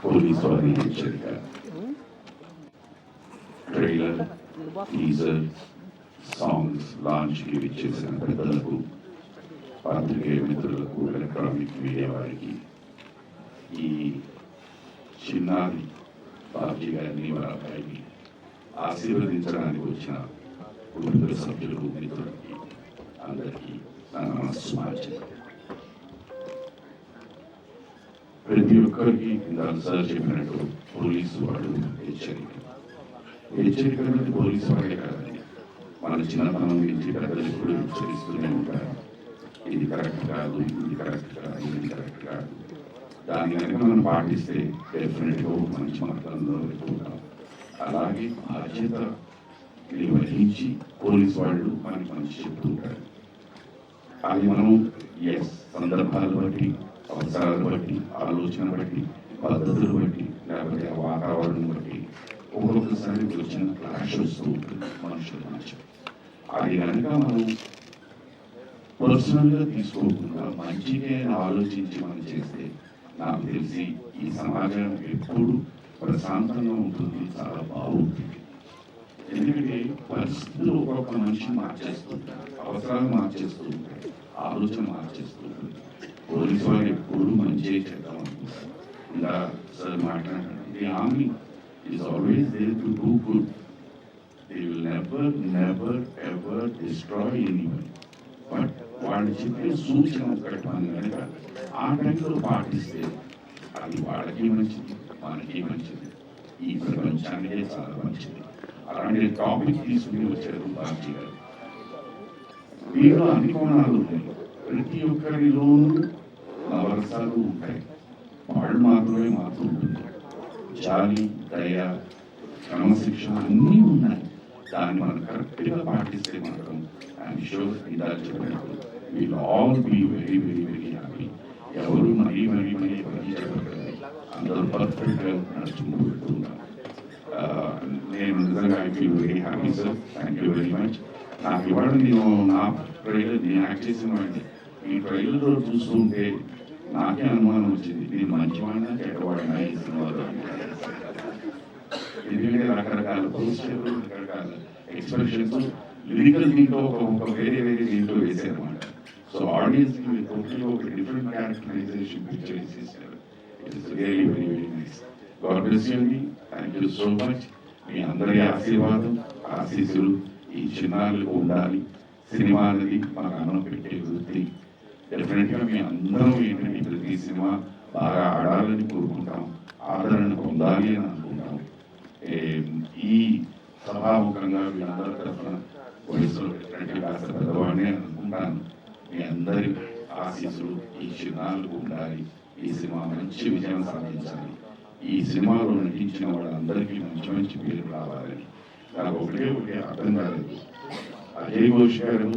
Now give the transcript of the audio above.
Police వారి హెచ్చరిక. Trailer, teaser, songs లాంచ్కి విచ్చేసిన పెద్దలకు, పాత్రికేయ మిత్రులకు, ఎలక్ట్రానిక్ మీడియా వారికి, ఈ చిన్నారి బాబ్జీ గారిని వారి అబ్బాయిని ఆశీర్వదించడానికి వచ్చిన కుటుంబ సభ్యులకు, మిత్రులకి అందరికీ నా నమస్సుమార్చన. ప్రతి ఒక్కరికి ఇందాక సార్ చెప్పినట్టు పోలీసు వాడు హెచ్చరిక అనేది పోలీసు వాడే కాదండి, మన చిన్నతనం నుంచి పెద్దలు ఎప్పుడు హెచ్చరిస్తూనే ఉంటారు. ఇది కరెక్ట్ కాదు, ఇది కరెక్ట్ కాదు, ఇది కరెక్ట్ కాదు. దాని కనుక మనం పాటిస్తే డెఫినెట్గా ఒక మంచి మార్గంలో వెళ్తుంటాం. అలాగే బాధ్యత నిర్వహించి పోలీసు వాళ్ళు మనకి మంచి చెప్తుంటారు. అది మనం సందర్భాలు బట్టి, అవసరాలు బట్టి, ఆలోచన బట్టి, పద్ధతులు బట్టి, లేకపోతే వాతావరణం బట్టి ఒక్కొక్కసారి వచ్చిన క్లాష్ వస్తూ ఉంటుంది మనుషుల మధ్య. అది కనుక మనం పర్సనల్గా తీసుకోకుండా మంచిగా ఆలోచించి మనం చేస్తే నాకు తెలిసి ఈ సమాజం ఎప్పుడు ప్రశాంతంగా ఉంటుంది, చాలా బాగుంటుంది. ఎందుకంటే పరిస్థితులు ఒక్కొక్క మనిషిని మార్చేస్తుంటాయి, అవసరాలు మార్చేస్తుంటాయి, ఆలోచన మార్చేస్తుంటాయి. పోలీసు వాళ్ళు ఎప్పుడు మంచిగా చేద్దాం అనుకుంటారు. ఇలా సార్ మాట్లాడారు, the army is always there to do good. They will never ever destroy anyone. But వాళ్ళు చెప్పే సూచన ఒకటి మనం కనుక ఆ టైంలో పాటిస్తే అది వాళ్ళకి మంచిది, మనకి మంచిది, ఈ ప్రపంచానికే చాలా మంచిది. అలాంటి టాపిక్ తీసుకుని వచ్చారు బాబ్జీ గారు. వీళ్ళు అన్ని కోణాలు ఉన్నాయి, ప్రతి ఒక్కరిలోనూ నవరసాలు ఉంటాయి. వాళ్ళు మాత్రమే మారుతూ ఉంటుంది. జాలి, దయ, క్రమశిక్షణ అన్నీ ఉన్నాయి. దాన్ని మనం కరెక్ట్గా పాటిస్తే మాత్రం ఐఎమ్ షూర్ ఇందాక చెప్పినట్టు will all be very very very happy. ఎవరు మరీ చెప్పగలరు, అందరూ పర్ఫెక్ట్గా నడుచుకుంటూ పెట్టుకున్నారు. నేను నిజంగా I feel very happy sir. Thank you very much. నాకు ఇవాళ నేను నా ట్రైలర్ నేను యాక్ట్ చేసిన వాడిని ఈ ట్రైలర్లో చూస్తుంటే నాకే అనుమానం వచ్చింది, నేను మంచివాడినా చెడ్డవాడినా ఈ సినిమాలో. ఎందుకంటే రకరకాల పోస్టర్లు, రకరకాల ఎక్స్ప్రెషన్స్, లిరికల్ దీంట్లో ఒక వేరే దీంట్లో వేసారన్నమాట. సో ఆడియన్స్ కి టోటల్గా ఒక డిఫరెంట్ క్యారెక్టరైజేషన్ పిక్చర్ ఇచ్చేసారు. It's really very very nice. God bless you అండి. Thank you so much. మీ అందరి ఆశీర్వాదం, ఆశీస్సులు ఈ చిన్నారులకు ఉండాలి. సినిమా అనేది మనకు అన్నం పెట్టే వృత్తి. డెఫినెట్గా మీ అందరం ఏంటంటే ప్రతి సినిమా బాగా ఆడాలని కోరుకుంటాం, ఆదరణ పొందాలి అని అనుకుంటాం. ఈ సభాముఖంగా వీళ్ళందరి తరఫున వయసులో డెఫినెట్గా కాస్త పెద్దవాడిని అనుకుంటాను. మీ అందరి ఆశీస్సులు ఈ చిన్నారులకు ఉండాలి. ఈ సినిమా మంచి విజయం సాధించాలి. ఈ సినిమాలో నటించిన వాళ్ళందరికీ మంచి మంచి పేరు రావాలని నాకు ఒకటే అర్థం కాలేదు. అజయ్ ఘోష్ గారు